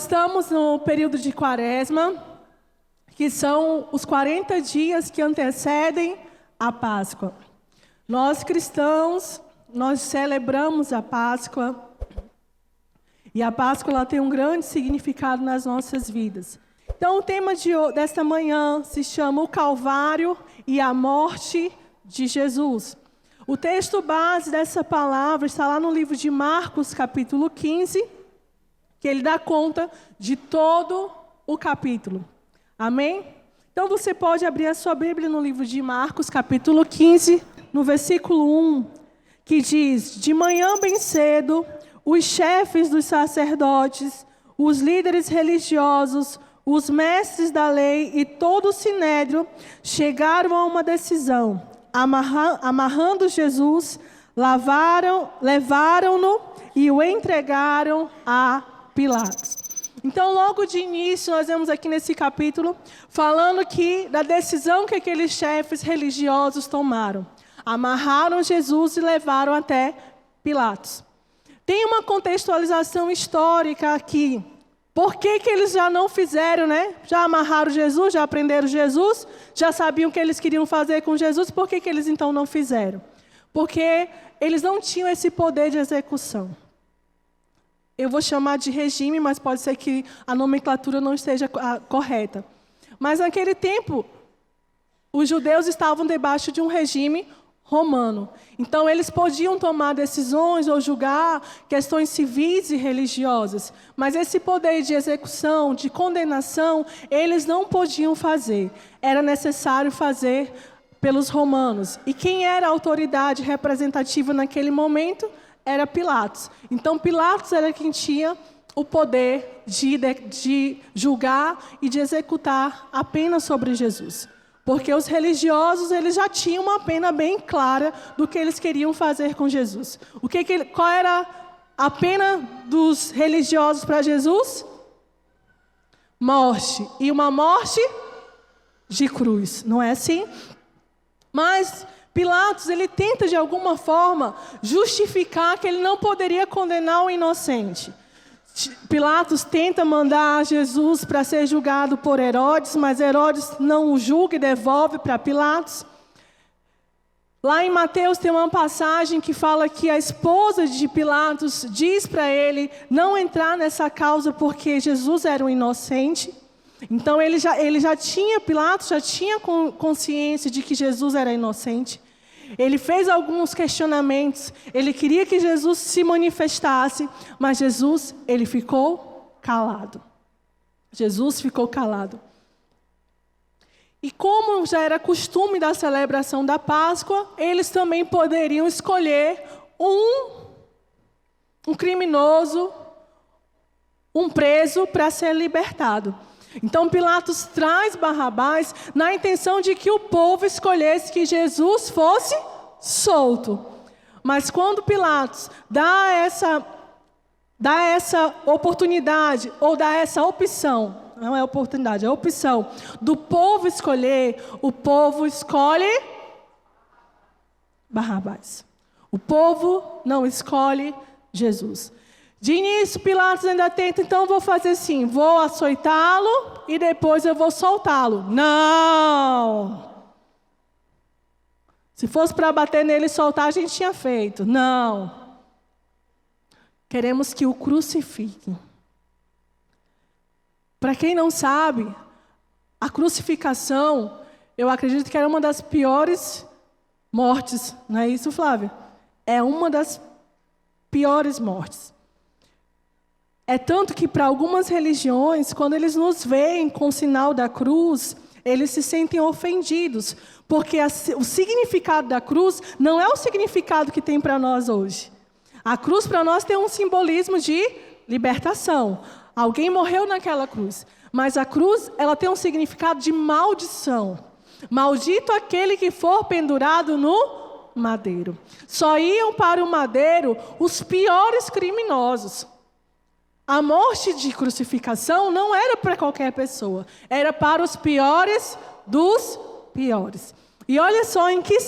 estamos no período de Quaresma, que são os 40 dias que antecedem a Páscoa. Nós cristãos, nós celebramos a Páscoa, e a Páscoa ela tem um grande significado nas nossas vidas. Então, o tema desta manhã se chama o Calvário e a morte de Jesus. O texto base dessa palavra está lá no livro de Marcos, capítulo 15, que ele dá conta de todo o capítulo. Amém? Então, você pode abrir a sua Bíblia no livro de Marcos, capítulo 15, no versículo 1, que diz: De manhã bem cedo, os chefes dos sacerdotes, os líderes religiosos, os mestres da lei e todo o sinédrio chegaram a uma decisão. Amarrando Jesus, levaram-no e o entregaram a Pilatos. Então, logo de início, nós vemos aqui nesse capítulo, falando da decisão que aqueles chefes religiosos tomaram. Amarraram Jesus e levaram até Pilatos. Tem uma contextualização histórica aqui. Por que eles já não fizeram, né? Já amarraram Jesus, já prenderam Jesus, já sabiam o que eles queriam fazer com Jesus, por que eles então não fizeram? Porque eles não tinham esse poder de execução. Eu vou chamar de regime, mas pode ser que a nomenclatura não esteja correta. Mas naquele tempo, os judeus estavam debaixo de um regime romano. Então, eles podiam tomar decisões ou julgar questões civis e religiosas. Mas esse poder de execução, de condenação, eles não podiam fazer. Era necessário fazer pelos romanos. E quem era a autoridade representativa naquele momento? Era Pilatos. Então, Pilatos era quem tinha o poder de julgar e de executar a pena sobre Jesus. Porque os religiosos, eles já tinham uma pena bem clara do que eles queriam fazer com Jesus. Qual era a pena dos religiosos para Jesus? Morte. E uma morte de cruz. Não é assim? Mas Pilatos, ele tenta de alguma forma justificar que ele não poderia condenar o inocente. Pilatos tenta mandar Jesus para ser julgado por Herodes, mas Herodes não o julga e devolve para Pilatos. Lá em Mateus tem uma passagem que fala que a esposa de Pilatos diz para ele não entrar nessa causa porque Jesus era um inocente. Então Pilatos já tinha consciência de que Jesus era inocente. Ele fez alguns questionamentos, ele queria que Jesus se manifestasse, mas Jesus, ele ficou calado. Jesus ficou calado. E como já era costume da celebração da Páscoa, eles também poderiam escolher um criminoso, um preso para ser libertado. Então Pilatos traz Barrabás na intenção de que o povo escolhesse que Jesus fosse solto. Mas quando Pilatos dá essa oportunidade, ou dá essa opção, não é oportunidade, é opção, do povo escolher, o povo escolhe Barrabás. O povo não escolhe Jesus. De início, Pilatos ainda tenta, então vou fazer assim, vou açoitá-lo e depois eu vou soltá-lo. Não! Se fosse para bater nele e soltar, a gente tinha feito. Não! Queremos que o crucifiquem. Para quem não sabe, a crucificação, eu acredito que era uma das piores mortes. Não é isso, Flávia? É uma das piores mortes. É tanto que para algumas religiões, quando eles nos veem com o sinal da cruz, eles se sentem ofendidos, porque o significado da cruz não é o significado que tem para nós hoje. A cruz para nós tem um simbolismo de libertação. Alguém morreu naquela cruz, mas a cruz ela tem um significado de maldição. Maldito aquele que for pendurado no madeiro. Só iam para o madeiro os piores criminosos. A morte de crucificação não era para qualquer pessoa. Era para os piores dos piores. E olha só em que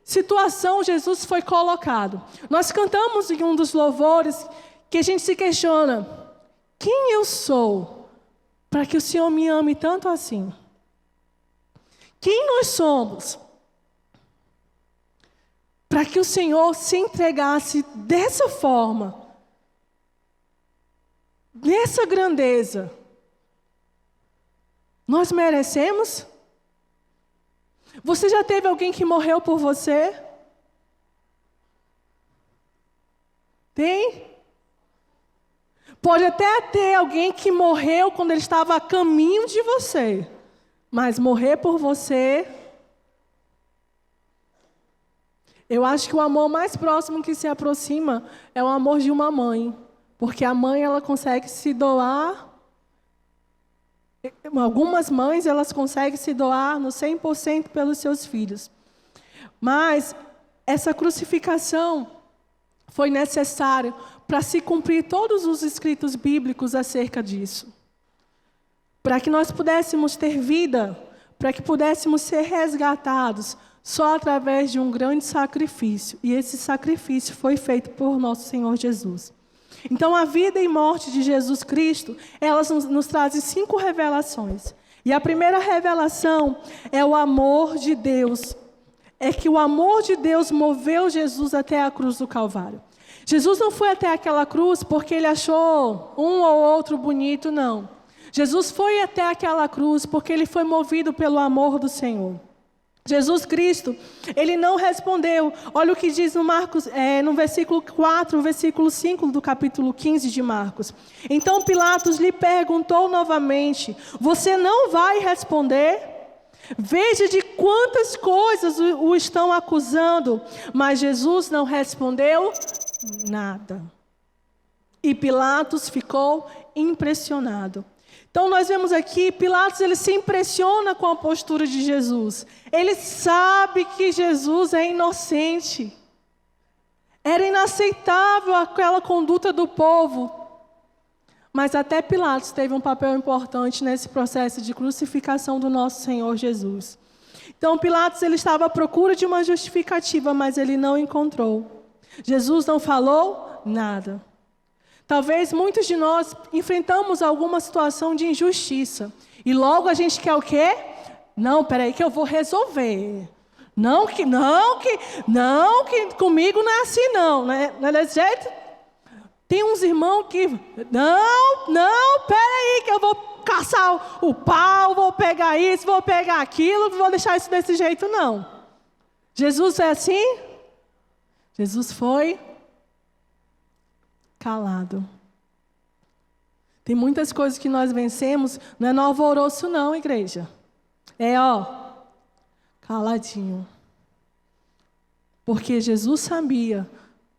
situação Jesus foi colocado. Nós cantamos em um dos louvores que a gente se questiona. quem eu sou para que o Senhor me ame tanto assim? Quem nós somos para que o Senhor se entregasse dessa forma, nessa grandeza? Nós merecemos? Você já teve alguém que morreu por você? Tem? Pode até ter alguém que morreu quando ele estava a caminho de você, mas morrer por você... Eu acho que o amor mais próximo que se aproxima é o amor de uma mãe. Porque a mãe, ela consegue se doar. Algumas mães, elas conseguem se doar no 100% pelos seus filhos. Mas essa crucificação foi necessária para se cumprir todos os escritos bíblicos acerca disso. Para que nós pudéssemos ter vida, para que pudéssemos ser resgatados, só através de um grande sacrifício. E esse sacrifício foi feito por nosso Senhor Jesus. Então, a vida e morte de Jesus Cristo, elas nos trazem 5 revelações. E a primeira revelação é o amor de Deus. É que o amor de Deus moveu Jesus até a cruz do Calvário. Jesus não foi até aquela cruz porque ele achou um ou outro bonito, não. Jesus foi até aquela cruz porque ele foi movido pelo amor do Senhor. Jesus Cristo, ele não respondeu. Olha o que diz no versículo 4, versículo 5 do capítulo 15 de Marcos. Então Pilatos lhe perguntou novamente: você não vai responder? Veja de quantas coisas o estão acusando. Mas Jesus não respondeu nada. E Pilatos ficou impressionado. Então nós vemos aqui, Pilatos ele se impressiona com a postura de Jesus. Ele sabe que Jesus é inocente. Era inaceitável aquela conduta do povo. Mas até Pilatos teve um papel importante nesse processo de crucificação do nosso Senhor Jesus. Então Pilatos ele estava à procura de uma justificativa, mas ele não encontrou. Jesus não falou nada. Talvez muitos de nós enfrentamos alguma situação de injustiça. E logo a gente quer o quê? Não, peraí que eu vou resolver. Não que comigo não é assim não. Não é desse jeito? Tem uns irmãos que, peraí que eu vou caçar o pau, vou pegar isso, vou pegar aquilo, não vou deixar isso desse jeito não. Jesus é assim? Jesus foi calado. Tem muitas coisas que nós vencemos, não é no alvoroço não, igreja. É, caladinho. Porque Jesus sabia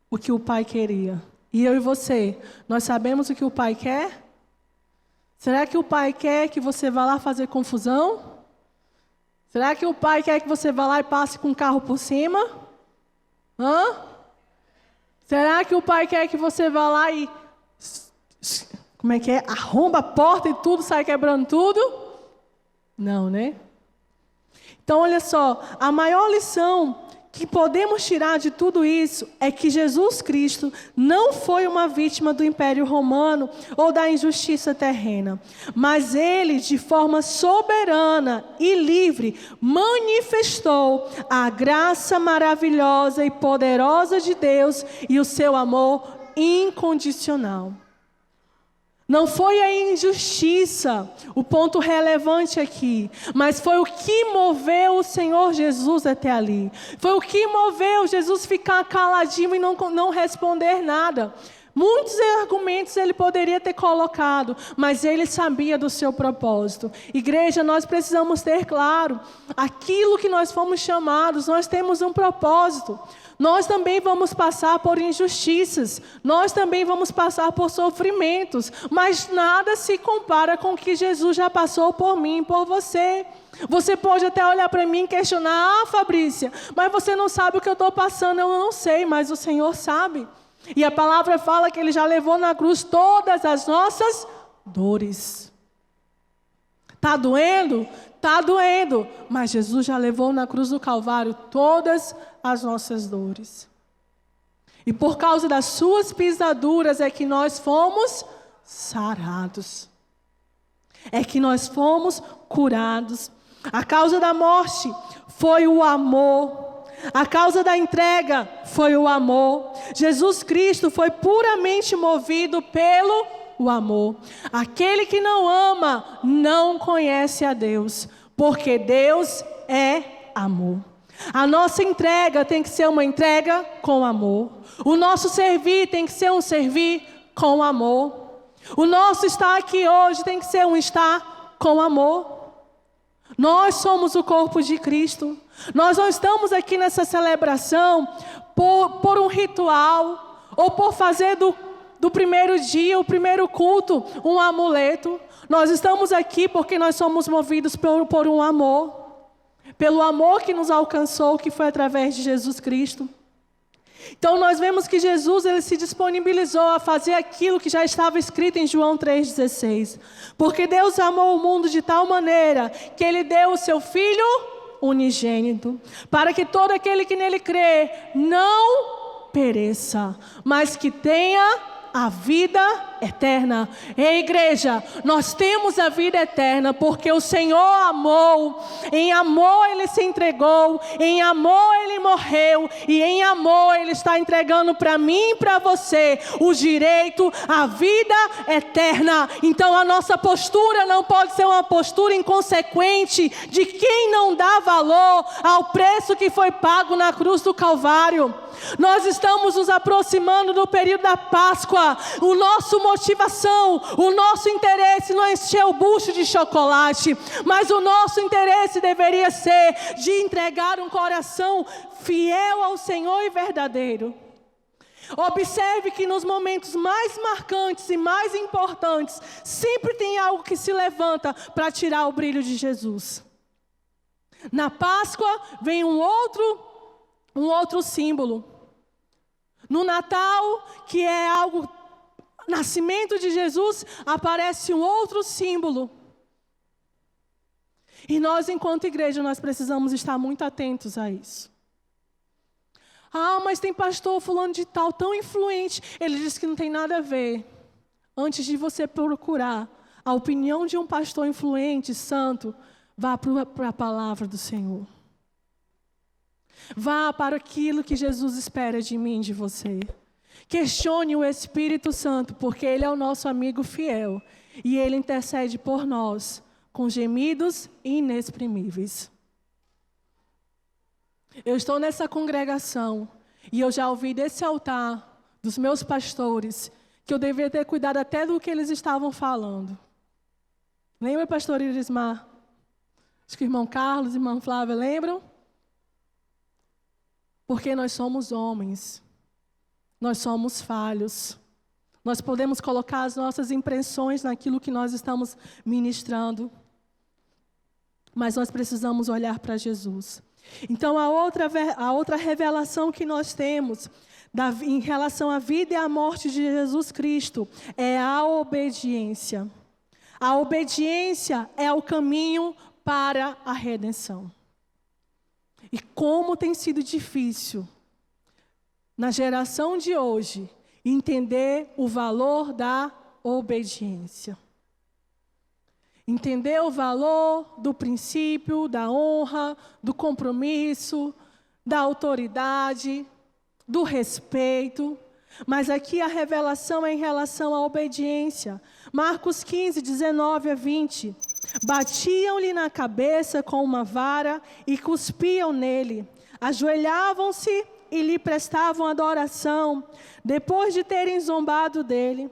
o que o Pai queria. E eu e você, nós sabemos o que o Pai quer? Será que o Pai quer que você vá lá fazer confusão? Será que o Pai quer que você vá lá e passe com o carro por cima? Será que o Pai quer que você vá lá e... arromba a porta e tudo, sai quebrando tudo? Não, né? Então, olha só, a maior lição que podemos tirar de tudo isso é que Jesus Cristo não foi uma vítima do Império Romano ou da injustiça terrena, mas Ele, de forma soberana e livre, manifestou a graça maravilhosa e poderosa de Deus e o seu amor incondicional. Não foi a injustiça o ponto relevante aqui, mas foi o que moveu o Senhor Jesus até ali. Foi o que moveu Jesus ficar caladinho e não responder nada. Muitos argumentos ele poderia ter colocado, mas ele sabia do seu propósito. Igreja, nós precisamos ter claro, aquilo que nós fomos chamados, nós temos um propósito. Nós também vamos passar por injustiças, nós também vamos passar por sofrimentos, mas nada se compara com o que Jesus já passou por mim e por você. Você pode até olhar para mim e questionar: Fabrícia, mas você não sabe o que eu estou passando. Eu não sei, mas o Senhor sabe. E a palavra fala que Ele já levou na cruz todas as nossas dores. Está doendo? Está doendo. Mas Jesus já levou na cruz do Calvário todas as nossas dores. E por causa das suas pisaduras é que nós fomos sarados. É que nós fomos curados. A causa da morte foi o amor. A causa da entrega foi o amor. Jesus Cristo foi puramente movido pelo amor. Aquele que não ama não conhece a Deus, porque Deus é amor. A nossa entrega tem que ser uma entrega com amor. O nosso servir tem que ser um servir com amor. O nosso estar aqui hoje tem que ser um estar com amor. Nós somos o corpo de Cristo. Nós não estamos aqui nessa celebração por um ritual ou por fazer do primeiro dia, o primeiro culto, um amuleto. Nós estamos aqui porque nós somos movidos por um amor. Pelo amor que nos alcançou, que foi através de Jesus Cristo. Então nós vemos que Jesus ele se disponibilizou a fazer aquilo que já estava escrito em João 3,16. Porque Deus amou o mundo de tal maneira que Ele deu o Seu Filho unigênito, para que todo aquele que nele crê não pereça, mas que tenha a vida eterna. Ei, igreja, nós temos a vida eterna porque o Senhor amou, em amor Ele se entregou, em amor Ele morreu e em amor Ele está entregando para mim e para você o direito à vida eterna. Então a nossa postura não pode ser uma postura inconsequente de quem não dá valor ao preço que foi pago na cruz do Calvário. Nós estamos nos aproximando do período da Páscoa. O nosso motivação, o nosso interesse não é encher o bucho de chocolate, mas o nosso interesse deveria ser de entregar um coração fiel ao Senhor e verdadeiro. Observe que nos momentos mais marcantes e mais importantes, sempre tem algo que se levanta para tirar o brilho de Jesus. Na Páscoa vem um outro símbolo. No Natal, que é algo, nascimento de Jesus, aparece um outro símbolo. E nós, enquanto igreja, nós precisamos estar muito atentos a isso. Ah, mas tem pastor fulano de tal, tão influente. Ele diz que não tem nada a ver. Antes de você procurar a opinião de um pastor influente, santo, vá para a palavra do Senhor. Vá para aquilo que Jesus espera de mim e de você. Questione o Espírito Santo, porque Ele é o nosso amigo fiel. E Ele intercede por nós, com gemidos inexprimíveis. Eu estou nessa congregação, e eu já ouvi desse altar, dos meus pastores, que eu deveria ter cuidado até do que eles estavam falando. Lembra, pastor Irismar? Acho que o irmão Carlos, irmã Flávia, lembram? Porque nós somos homens, nós somos falhos, nós podemos colocar as nossas impressões naquilo que nós estamos ministrando, mas nós precisamos olhar para Jesus. Então a outra revelação que nós temos em relação à vida e à morte de Jesus Cristo é a obediência. A obediência é o caminho para a redenção. E como tem sido difícil, na geração de hoje, entender o valor da obediência. Entender o valor do princípio, da honra, do compromisso, da autoridade, do respeito. Mas aqui a revelação é em relação à obediência. Marcos 15, 19 a 20. Batiam-lhe na cabeça com uma vara e cuspiam nele. Ajoelhavam-se e lhe prestavam adoração. Depois de terem zombado dele,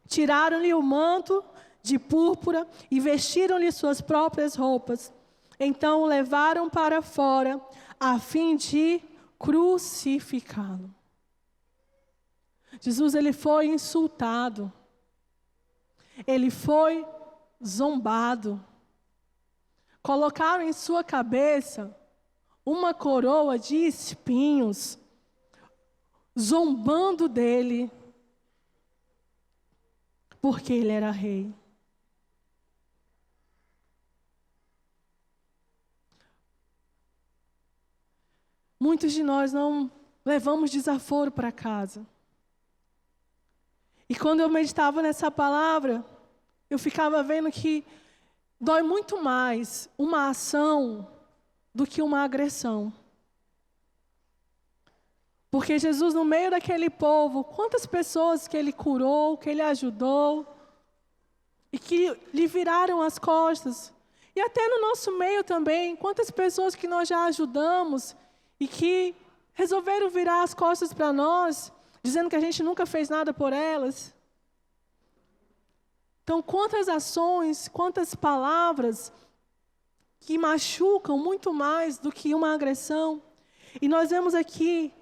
tiraram-lhe o manto de púrpura e vestiram-lhe suas próprias roupas. Então o levaram para fora, a fim de crucificá-lo. Jesus, ele foi insultado. Ele foi zombado. Colocaram em sua cabeça uma coroa de espinhos, zombando dele, porque ele era rei. Muitos de nós não levamos desaforo para casa. E quando eu meditava nessa palavra, eu ficava vendo que dói muito mais uma ação do que uma agressão. Porque Jesus, no meio daquele povo, quantas pessoas que Ele curou, que Ele ajudou, e que lhe viraram as costas. E até no nosso meio também, quantas pessoas que nós já ajudamos e que resolveram virar as costas para nós, dizendo que a gente nunca fez nada por elas. Então, quantas ações, quantas palavras que machucam muito mais do que uma agressão. E nós vemos aqui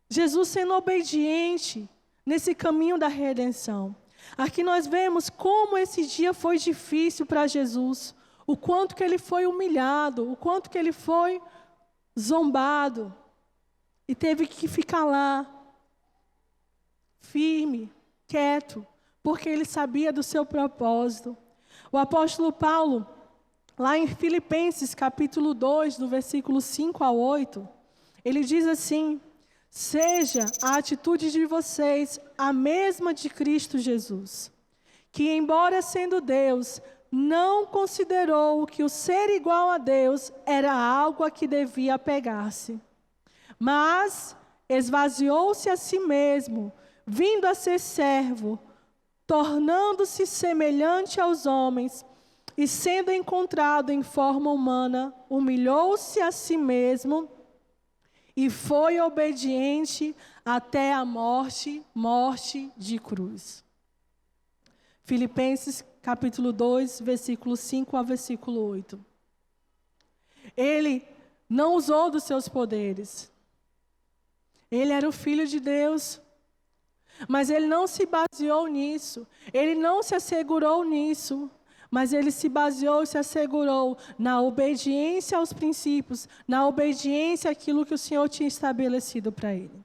Jesus sendo obediente nesse caminho da redenção. Aqui nós vemos como esse dia foi difícil para Jesus, o quanto que ele foi humilhado, o quanto que ele foi zombado e teve que ficar lá, firme, quieto, porque ele sabia do seu propósito. O apóstolo Paulo, lá em Filipenses capítulo 2, do versículo 5 a 8, ele diz assim: seja a atitude de vocês a mesma de Cristo Jesus, que embora sendo Deus, não considerou que o ser igual a Deus era algo a que devia apegar-se, mas esvaziou-se a si mesmo, vindo a ser servo, tornando-se semelhante aos homens, e sendo encontrado em forma humana, humilhou-se a si mesmo, e foi obediente até a morte, morte de cruz. Filipenses capítulo 2, versículo 5 a versículo 8. Ele não usou dos seus poderes. Ele era o Filho de Deus. Mas ele não se baseou nisso. Ele não se assegurou nisso. Mas ele se baseou e se assegurou na obediência aos princípios, na obediência àquilo que o Senhor tinha estabelecido para ele.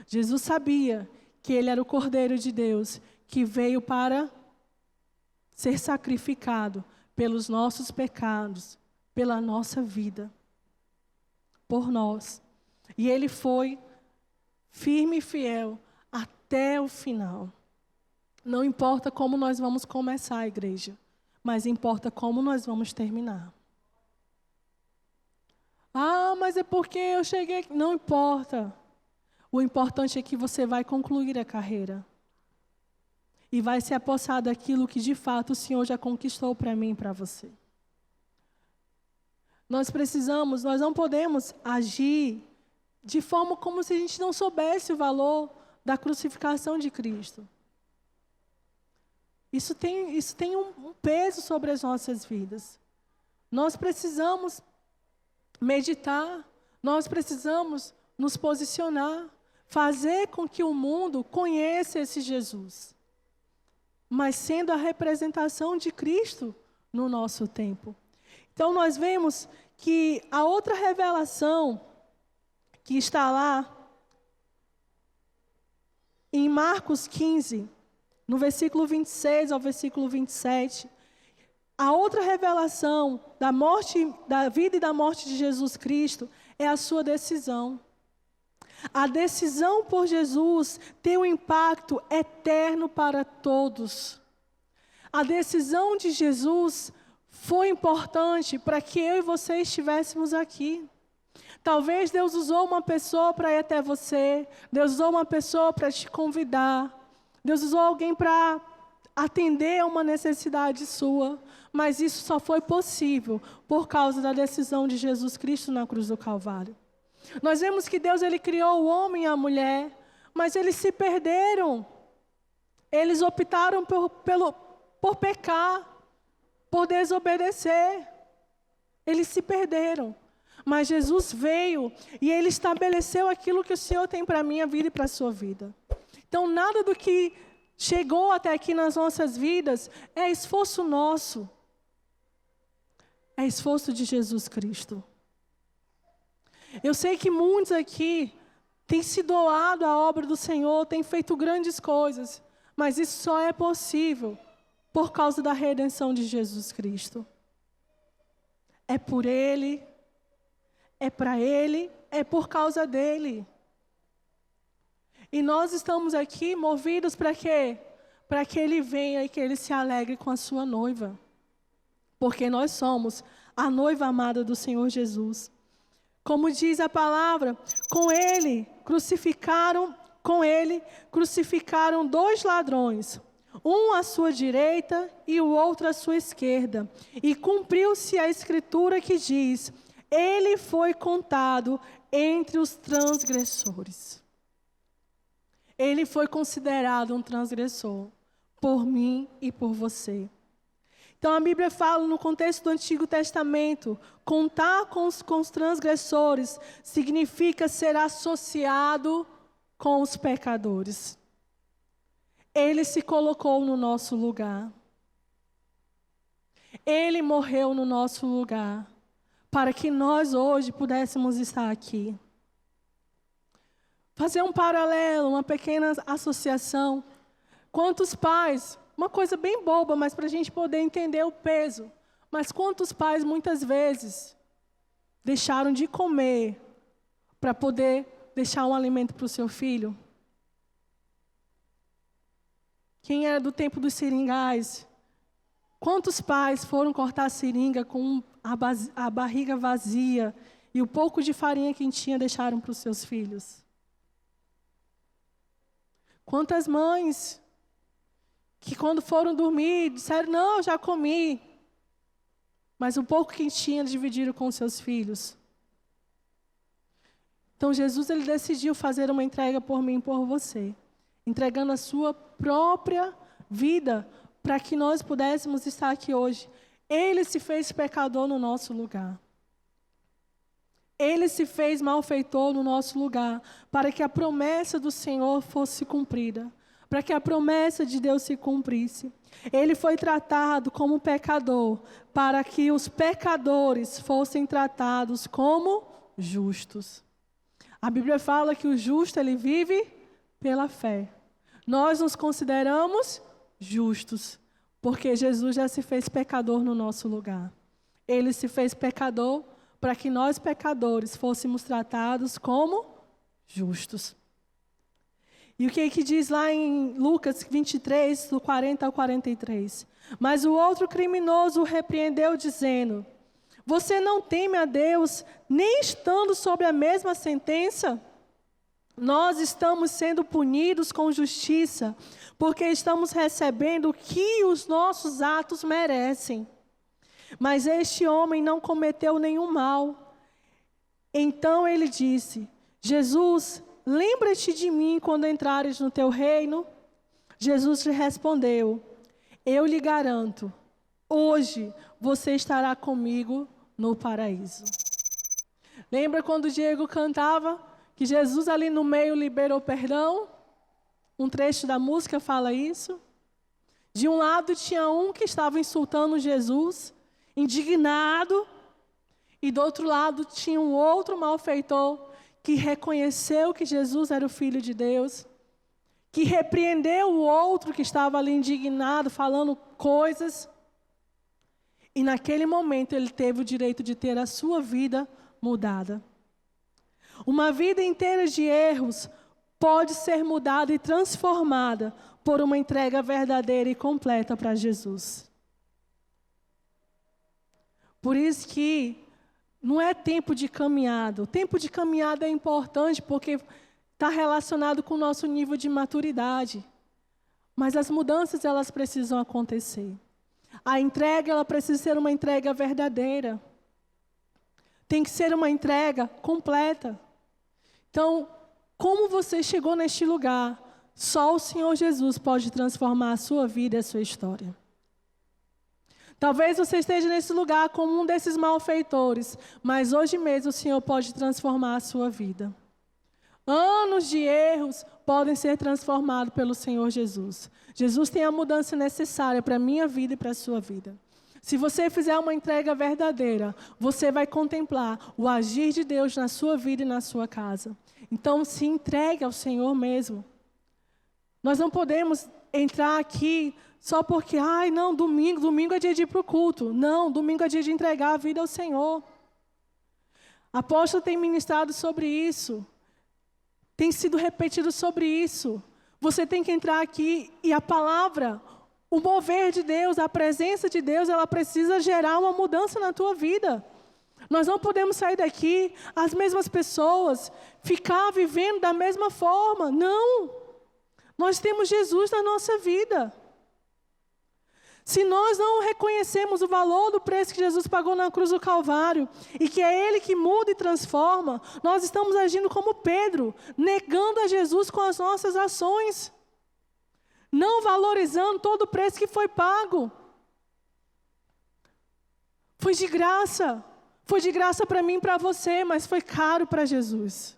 Jesus sabia que ele era o Cordeiro de Deus, que veio para ser sacrificado pelos nossos pecados, pela nossa vida, por nós. E ele foi firme e fiel até o final. Não importa como nós vamos começar a igreja, mas importa como nós vamos terminar. Ah, mas é porque eu cheguei aqui. Não importa. O importante é que você vai concluir a carreira. E vai se apossar daquilo que de fato o Senhor já conquistou para mim e para você. Nós não podemos agir de forma como se a gente não soubesse o valor da crucificação de Cristo. Isso tem um peso sobre as nossas vidas. Nós precisamos meditar, nós precisamos nos posicionar, fazer com que o mundo conheça esse Jesus, mas sendo a representação de Cristo no nosso tempo. Então nós vemos que a outra revelação que está lá em Marcos 15, no versículo 26 ao versículo 27, a outra revelação da morte, da vida e da morte de Jesus Cristo é a sua decisão. A decisão por Jesus tem um impacto eterno para todos. A decisão de Jesus foi importante para que eu e você estivéssemos aqui. Talvez Deus usou uma pessoa para ir até você, Deus usou uma pessoa para te convidar, Deus usou alguém para atender a uma necessidade sua, mas isso só foi possível por causa da decisão de Jesus Cristo na cruz do Calvário. Nós vemos que Deus ele criou o homem e a mulher, mas eles se perderam. Eles optaram por pecar, por desobedecer. Eles se perderam. Mas Jesus veio e Ele estabeleceu aquilo que o Senhor tem para a minha vida e para a sua vida. Então, nada do que chegou até aqui nas nossas vidas é esforço nosso. É esforço de Jesus Cristo. Eu sei que muitos aqui têm se doado à obra do Senhor, têm feito grandes coisas, mas isso só é possível por causa da redenção de Jesus Cristo. É por Ele, é para Ele, é por causa dEle. E nós estamos aqui movidos para quê? Para que ele venha e que ele se alegre com a sua noiva. Porque nós somos a noiva amada do Senhor Jesus. Como diz a palavra, com ele crucificaram 2 ladrões, um à sua direita e o outro à sua esquerda. E cumpriu-se a escritura que diz: ele foi contado entre os transgressores. Ele foi considerado um transgressor por mim e por você. Então a Bíblia fala no contexto do Antigo Testamento, contar com os transgressores significa ser associado com os pecadores. Ele se colocou no nosso lugar. Ele morreu no nosso lugar, para que nós hoje pudéssemos estar aqui. Fazer um paralelo, uma pequena associação. Quantos pais, uma coisa bem boba, mas para a gente poder entender o peso, mas quantos pais muitas vezes deixaram de comer para poder deixar um alimento para o seu filho? Quem era do tempo dos seringais? Quantos pais foram cortar a seringa com a barriga vazia e o pouco de farinha que tinha deixaram para os seus filhos? Quantas mães que quando foram dormir disseram: não, eu já comi, mas o pouco que tinha dividiram com os seus filhos? Então Jesus, ele decidiu fazer uma entrega por mim e por você, entregando a sua própria vida para que nós pudéssemos estar aqui hoje. Ele se fez pecador no nosso lugar. Ele se fez malfeitor no nosso lugar, para que a promessa do Senhor fosse cumprida, para que a promessa de Deus se cumprisse. Ele foi tratado como pecador, para que os pecadores fossem tratados como justos. A Bíblia fala que o justo, ele vive pela fé. Nós nos consideramos justos, porque Jesus já se fez pecador no nosso lugar. Ele se fez pecador para que nós, pecadores, fôssemos tratados como justos. E o que diz lá em Lucas 23, do 40 ao 43? Mas o outro criminoso o repreendeu, dizendo: você não teme a Deus, nem estando sob a mesma sentença? Nós estamos sendo punidos com justiça, porque estamos recebendo o que os nossos atos merecem. Mas este homem não cometeu nenhum mal. Então ele disse: Jesus, lembra-te de mim quando entrares no teu reino. Jesus lhe respondeu: eu lhe garanto, hoje você estará comigo no paraíso. Lembra quando o Diego cantava que Jesus ali no meio liberou perdão? Um trecho da música fala isso. De um lado tinha um que estava insultando Jesus, indignado, e do outro lado tinha um outro malfeitor que reconheceu que Jesus era o Filho de Deus, que repreendeu o outro que estava ali indignado, falando coisas, e naquele momento ele teve o direito de ter a sua vida mudada. Uma vida inteira de erros pode ser mudada e transformada por uma entrega verdadeira e completa para Jesus. Por isso que não é tempo de caminhada. O tempo de caminhada é importante porque está relacionado com o nosso nível de maturidade. Mas as mudanças, elas precisam acontecer. A entrega, ela precisa ser uma entrega verdadeira. Tem que ser uma entrega completa. Então, como você chegou neste lugar, só o Senhor Jesus pode transformar a sua vida e a sua história. Talvez você esteja nesse lugar como um desses malfeitores, mas hoje mesmo o Senhor pode transformar a sua vida. Anos de erros podem ser transformados pelo Senhor Jesus. Jesus tem a mudança necessária para a minha vida e para a sua vida. Se você fizer uma entrega verdadeira, você vai contemplar o agir de Deus na sua vida e na sua casa. Então, se entregue ao Senhor mesmo. Nós não podemos entrar aqui só porque, não, domingo é dia de ir para o culto. Não, domingo é dia de entregar a vida ao Senhor. A apóstola tem ministrado sobre isso. Tem sido repetido sobre isso. Você tem que entrar aqui e a palavra, o mover de Deus, a presença de Deus, ela precisa gerar uma mudança na tua vida. Nós não podemos sair daqui, as mesmas pessoas, ficar vivendo da mesma forma. Não! Nós temos Jesus na nossa vida. Se nós não reconhecemos o valor do preço que Jesus pagou na cruz do Calvário, e que é Ele que muda e transforma, nós estamos agindo como Pedro, negando a Jesus com as nossas ações, não valorizando todo o preço que foi pago. Foi de graça para mim e para você, mas foi caro para Jesus.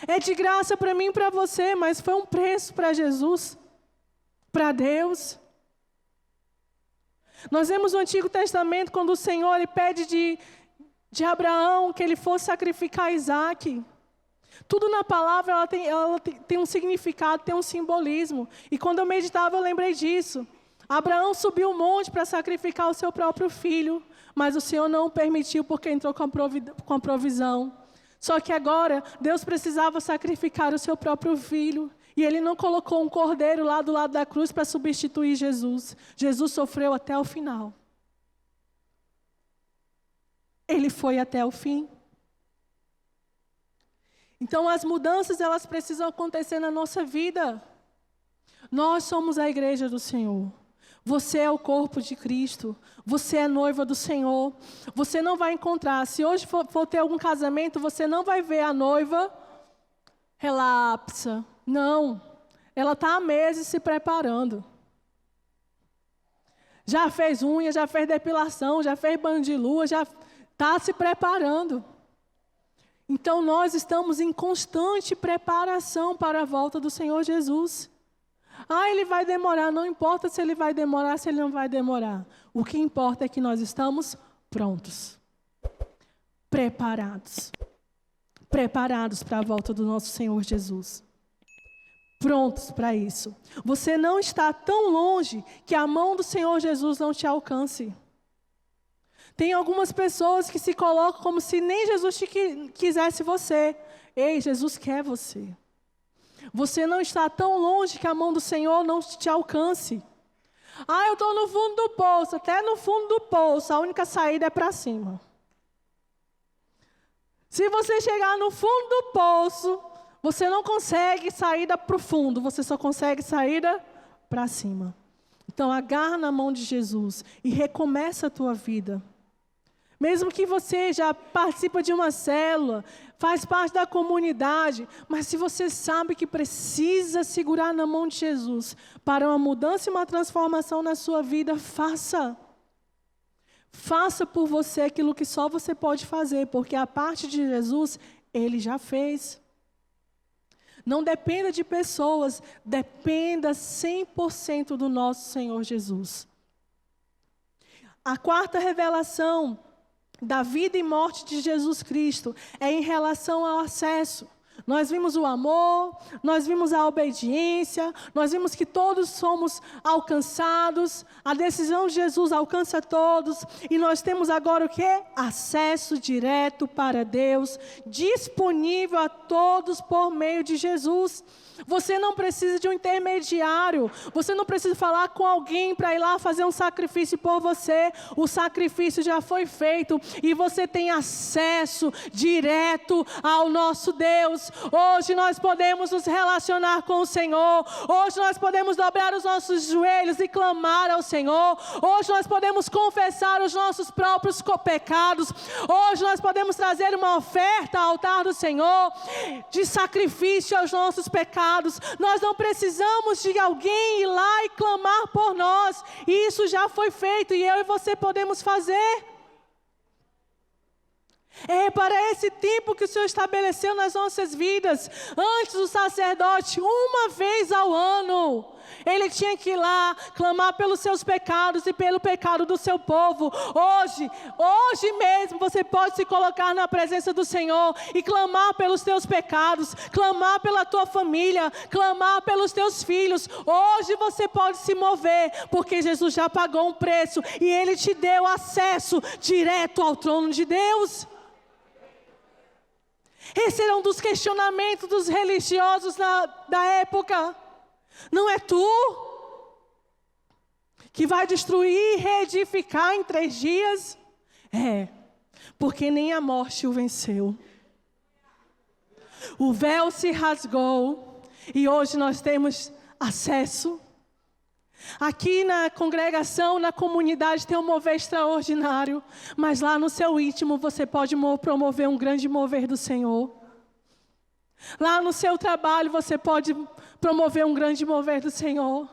É de graça para mim e para você, mas foi um preço para Jesus, para Deus. Nós vemos no Antigo Testamento, quando o Senhor ele pede de Abraão que ele fosse sacrificar Isaac. Tudo na palavra ela tem um significado, tem um simbolismo. E quando eu meditava, eu lembrei disso. Abraão subiu um monte para sacrificar o seu próprio filho, mas o Senhor não o permitiu porque entrou com a provisão. Só que agora, Deus precisava sacrificar o seu próprio filho. E Ele não colocou um cordeiro lá do lado da cruz para substituir Jesus. Jesus sofreu até o final. Ele foi até o fim. Então as mudanças elas precisam acontecer na nossa vida. Nós somos a igreja do Senhor. Você é o corpo de Cristo. Você é noiva do Senhor. Você não vai encontrar, se hoje for ter algum casamento, você não vai ver a noiva relapsa. Não, ela está há meses se preparando. Já fez unha, já fez depilação, já fez banho de lua, já está se preparando. Então nós estamos em constante preparação para a volta do Senhor Jesus. Ele vai demorar, não importa se ele vai demorar, se ele não vai demorar. O que importa é que nós estamos prontos, preparados para a volta do nosso Senhor Jesus. Prontos para isso. Você não está tão longe que a mão do Senhor Jesus não te alcance. Tem algumas pessoas que se colocam como se nem Jesus quisesse você. Ei, Jesus quer você. Você não está tão longe que a mão do Senhor não te alcance. Eu estou no fundo do poço. Até no fundo do poço, a única saída é para cima. Se você chegar no fundo do poço, você não consegue saída para o fundo, você só consegue saída para cima. Então agarra na mão de Jesus e recomeça a tua vida. Mesmo que você já participa de uma célula, faz parte da comunidade, mas se você sabe que precisa segurar na mão de Jesus para uma mudança e uma transformação na sua vida, faça. Faça por você aquilo que só você pode fazer, porque a parte de Jesus, Ele já fez. Não dependa de pessoas, dependa 100% do nosso Senhor Jesus. A quarta revelação da vida e morte de Jesus Cristo é em relação ao acesso. Nós vimos o amor, nós vimos a obediência, nós vimos que todos somos alcançados, a decisão de Jesus alcança todos, e nós temos agora o quê? Acesso direto para Deus, disponível a todos por meio de Jesus. Você não precisa de um intermediário, você não precisa falar com alguém para ir lá fazer um sacrifício por você. O sacrifício já foi feito e você tem acesso direto ao nosso Deus. Hoje nós podemos nos relacionar com o Senhor, hoje nós podemos dobrar os nossos joelhos e clamar ao Senhor, hoje nós podemos confessar os nossos próprios pecados, hoje nós podemos trazer uma oferta ao altar do Senhor, de sacrifício aos nossos pecados. Nós não precisamos de alguém ir lá e clamar por nós. Isso já foi feito e eu e você podemos fazer. É para esse tempo que o Senhor estabeleceu nas nossas vidas. Antes o sacerdote, uma vez ao ano, ele tinha que ir lá clamar pelos seus pecados e pelo pecado do seu povo. Hoje mesmo você pode se colocar na presença do Senhor e clamar pelos teus pecados, clamar pela tua família, clamar pelos teus filhos. Hoje você pode se mover, porque Jesus já pagou um preço e Ele te deu acesso direto ao trono de Deus. Esse era um dos questionamentos dos religiosos da época. Não é tu que vai destruir e reedificar em 3 dias? É, porque nem a morte o venceu. O véu se rasgou e hoje nós temos acesso. Aqui na congregação, na comunidade, tem um mover extraordinário. Mas lá no seu íntimo você pode promover um grande mover do Senhor. Lá no seu trabalho você pode promover um grande mover do Senhor.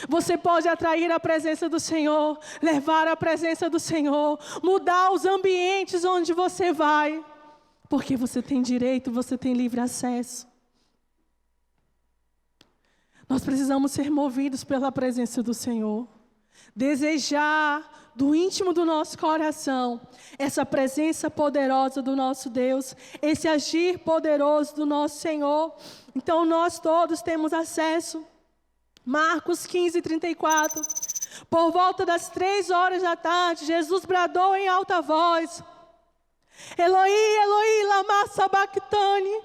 Você pode atrair a presença do Senhor, levar a presença do Senhor, mudar os ambientes onde você vai. Porque você tem direito, você tem livre acesso. Nós precisamos ser movidos pela presença do Senhor. Desejar do íntimo do nosso coração essa presença poderosa do nosso Deus, esse agir poderoso do nosso Senhor. Então nós todos temos acesso. Marcos 15:34. Por volta das 3 da tarde, Jesus bradou em alta voz: Eloi, Eloi, lama sabachthani.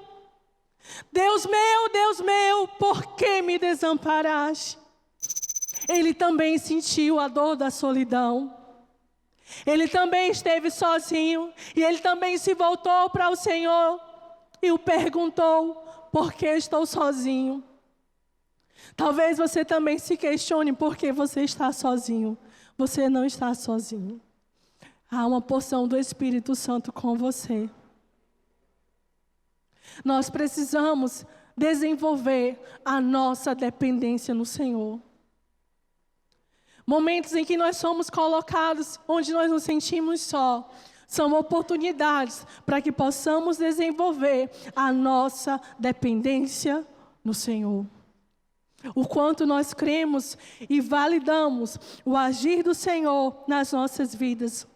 Deus meu, por que me desamparaste? Ele também sentiu a dor da solidão. Ele também esteve sozinho. E ele também se voltou para o Senhor e o perguntou: por que estou sozinho? Talvez você também se questione por que você está sozinho. Você não está sozinho. Há uma porção do Espírito Santo com você. Nós precisamos desenvolver a nossa dependência no Senhor. Momentos em que nós somos colocados, onde nós nos sentimos só, são oportunidades para que possamos desenvolver a nossa dependência no Senhor. O quanto nós cremos e validamos o agir do Senhor nas nossas vidas.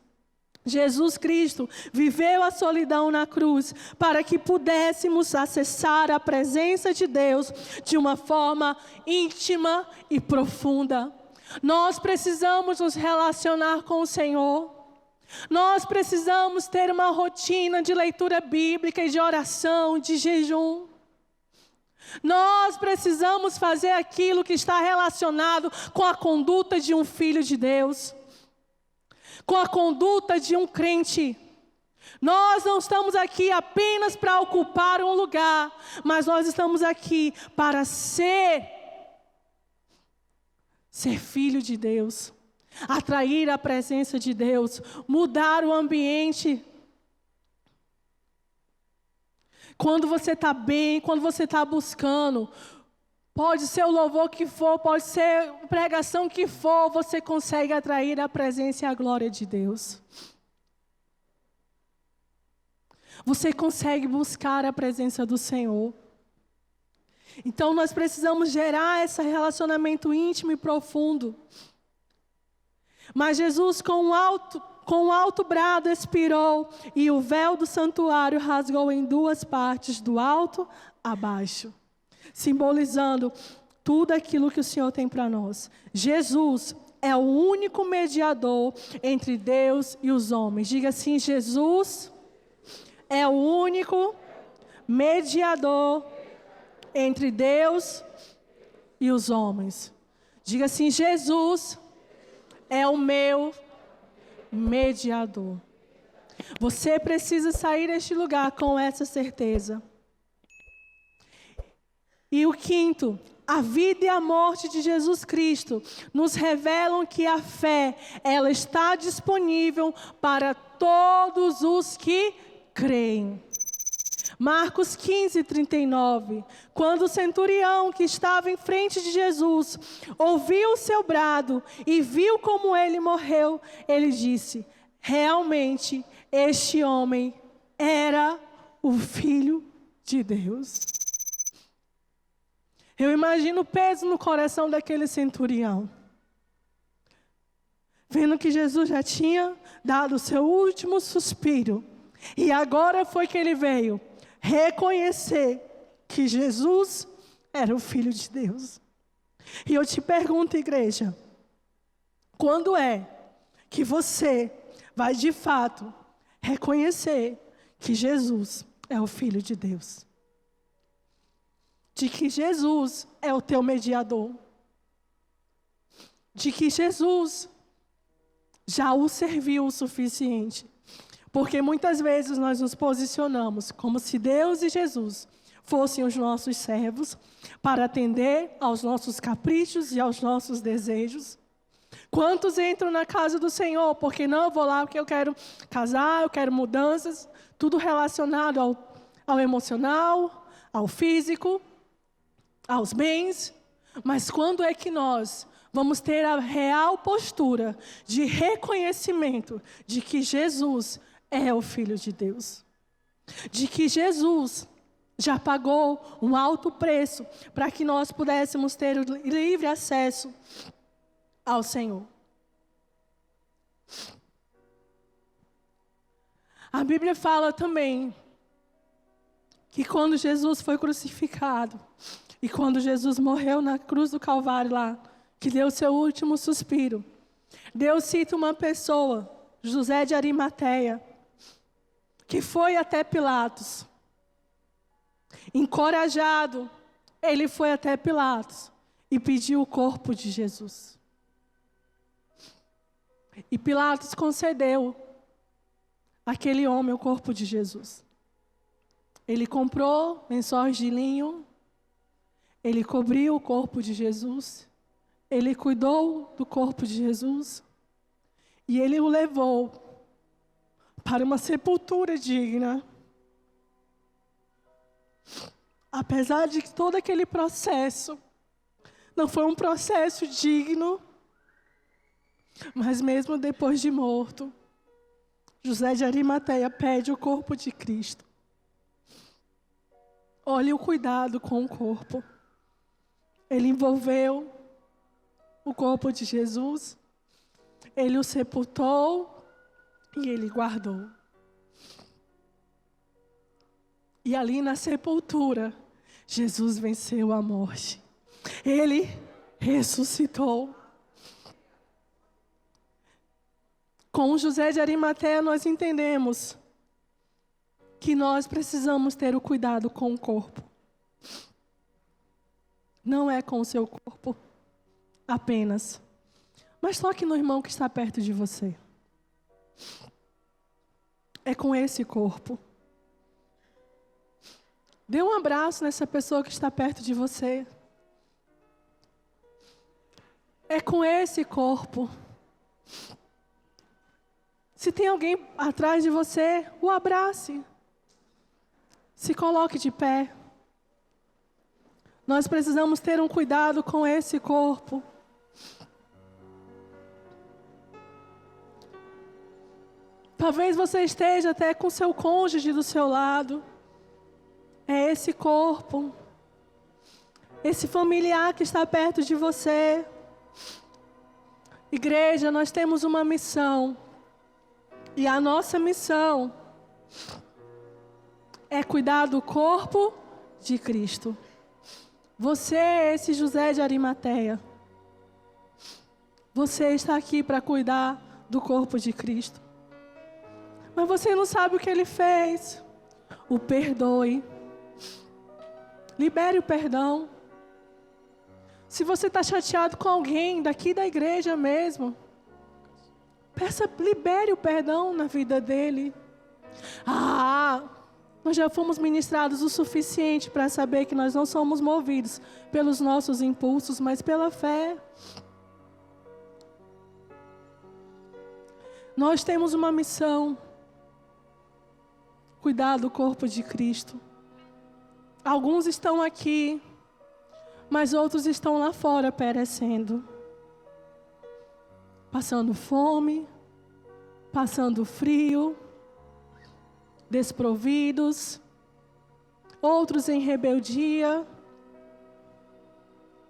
Jesus Cristo viveu a solidão na cruz para que pudéssemos acessar a presença de Deus de uma forma íntima e profunda. Nós precisamos nos relacionar com o Senhor. Nós precisamos ter uma rotina de leitura bíblica e de oração, de jejum. Nós precisamos fazer aquilo que está relacionado com a conduta de um filho de Deus, com a conduta de um crente. Nós não estamos aqui apenas para ocupar um lugar, mas nós estamos aqui para ser filho de Deus, atrair a presença de Deus, mudar o ambiente. Quando você está bem, quando você está buscando, pode ser o louvor que for, pode ser a pregação que for, você consegue atrair a presença e a glória de Deus. Você consegue buscar a presença do Senhor. Então nós precisamos gerar esse relacionamento íntimo e profundo. Mas Jesus com um alto brado expirou, e o véu do santuário rasgou em 2 partes, do alto a baixo, simbolizando tudo aquilo que o Senhor tem para nós. Jesus é o único mediador entre Deus e os homens. Diga assim: Jesus é o único mediador entre Deus e os homens. Diga assim: Jesus é o meu mediador. Você precisa sair deste lugar com essa certeza. E o 5, a vida e a morte de Jesus Cristo nos revelam que a fé, ela está disponível para todos os que creem. Marcos 15:39. Quando o centurião que estava em frente de Jesus ouviu o seu brado e viu como ele morreu, ele disse: realmente este homem era o Filho de Deus. Eu imagino o peso no coração daquele centurião, vendo que Jesus já tinha dado o seu último suspiro, e agora foi que ele veio reconhecer que Jesus era o Filho de Deus. E eu te pergunto, igreja, quando é que você vai de fato reconhecer que Jesus é o Filho de Deus. De que Jesus é o teu mediador. De que Jesus já o serviu o suficiente. Porque muitas vezes nós nos posicionamos como se Deus e Jesus fossem os nossos servos para atender aos nossos caprichos e aos nossos desejos. Quantos entram na casa do Senhor? Porque não, eu vou lá porque eu quero casar, eu quero mudanças, tudo relacionado ao emocional, ao físico, aos bens. Mas quando é que nós vamos ter a real postura de reconhecimento de que Jesus é o Filho de Deus? De que Jesus já pagou um alto preço para que nós pudéssemos ter o livre acesso ao Senhor. A Bíblia fala também que quando Jesus foi crucificado e quando Jesus morreu na cruz do Calvário lá, que deu seu último suspiro, Deus cita uma pessoa, José de Arimateia, que foi até Pilatos. Encorajado, ele foi até Pilatos e pediu o corpo de Jesus. E Pilatos concedeu àquele homem o corpo de Jesus. Ele comprou lençóis de linho, ele cobriu o corpo de Jesus, ele cuidou do corpo de Jesus e ele o levou para uma sepultura digna. Apesar de que todo aquele processo não foi um processo digno, mas mesmo depois de morto, José de Arimateia pede o corpo de Cristo. Olhe o cuidado com o corpo. Ele envolveu o corpo de Jesus, ele o sepultou e ele guardou. E ali na sepultura, Jesus venceu a morte. Ele ressuscitou. Com José de Arimateia nós entendemos que nós precisamos ter o cuidado com o corpo. Não é com o seu corpo apenas, mas toque no irmão que está perto de você. É com esse corpo. Dê um abraço nessa pessoa que está perto de você. É com esse corpo. Se tem alguém atrás de você, o abrace. Se coloque de pé. Nós precisamos ter um cuidado com esse corpo. Talvez você esteja até com seu cônjuge do seu lado. É esse corpo, esse familiar que está perto de você. Igreja, nós temos uma missão. E a nossa missão é cuidar do corpo de Cristo. Você é esse José de Arimateia. Você está aqui para cuidar do corpo de Cristo. Mas você não sabe o que ele fez. O perdoe. Libere o perdão. Se você está chateado com alguém daqui da igreja mesmo, libere o perdão na vida dele. Nós já fomos ministrados o suficiente para saber que nós não somos movidos pelos nossos impulsos, mas pela fé. Nós temos uma missão: cuidar do corpo de Cristo. Alguns estão aqui, mas outros estão lá fora perecendo. Passando fome, passando frio, desprovidos, outros em rebeldia,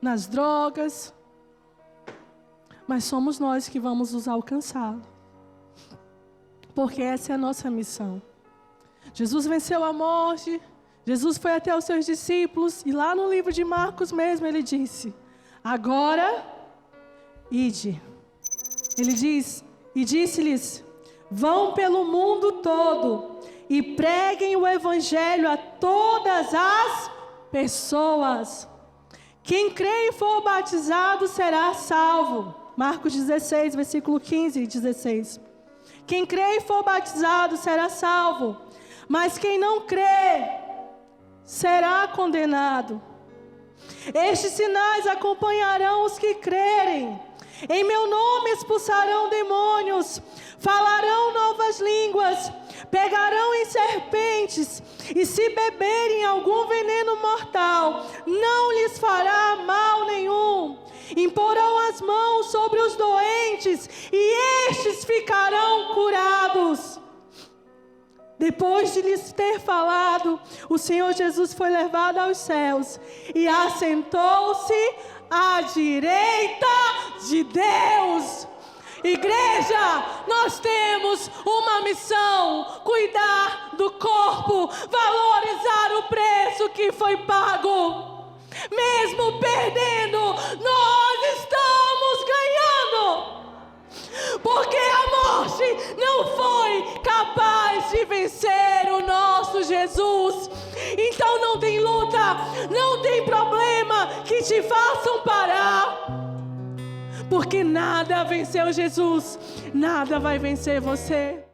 nas drogas. Mas somos nós que vamos os alcançar, porque essa é a nossa missão. Jesus venceu a morte. Jesus foi até os seus discípulos e lá no livro de Marcos mesmo ele disse: agora, ide. Ele diz, e disse-lhes: vão pelo mundo todo e preguem o evangelho a todas as pessoas. Quem crê e for batizado será salvo. Marcos 16, versículo 15 e 16. Quem crê e for batizado será salvo, mas quem não crê será condenado. Estes sinais acompanharão os que crerem. Em meu nome expulsarão demônios, falarão novas línguas, pegarão em serpentes, e se beberem algum veneno mortal, não lhes fará mal nenhum. Imporão as mãos sobre os doentes, e estes ficarão curados. Depois de lhes ter falado, o Senhor Jesus foi levado aos céus e assentou-se à direita de Deus. Igreja, nós temos uma missão: cuidar do corpo, valorizar o preço que foi pago. Mesmo perdendo, nós estamos ganhando. Porque a morte não foi capaz de vencer o nosso Jesus. Então não tem luta, não tem problema que te façam parar. Porque nada venceu Jesus, nada vai vencer você.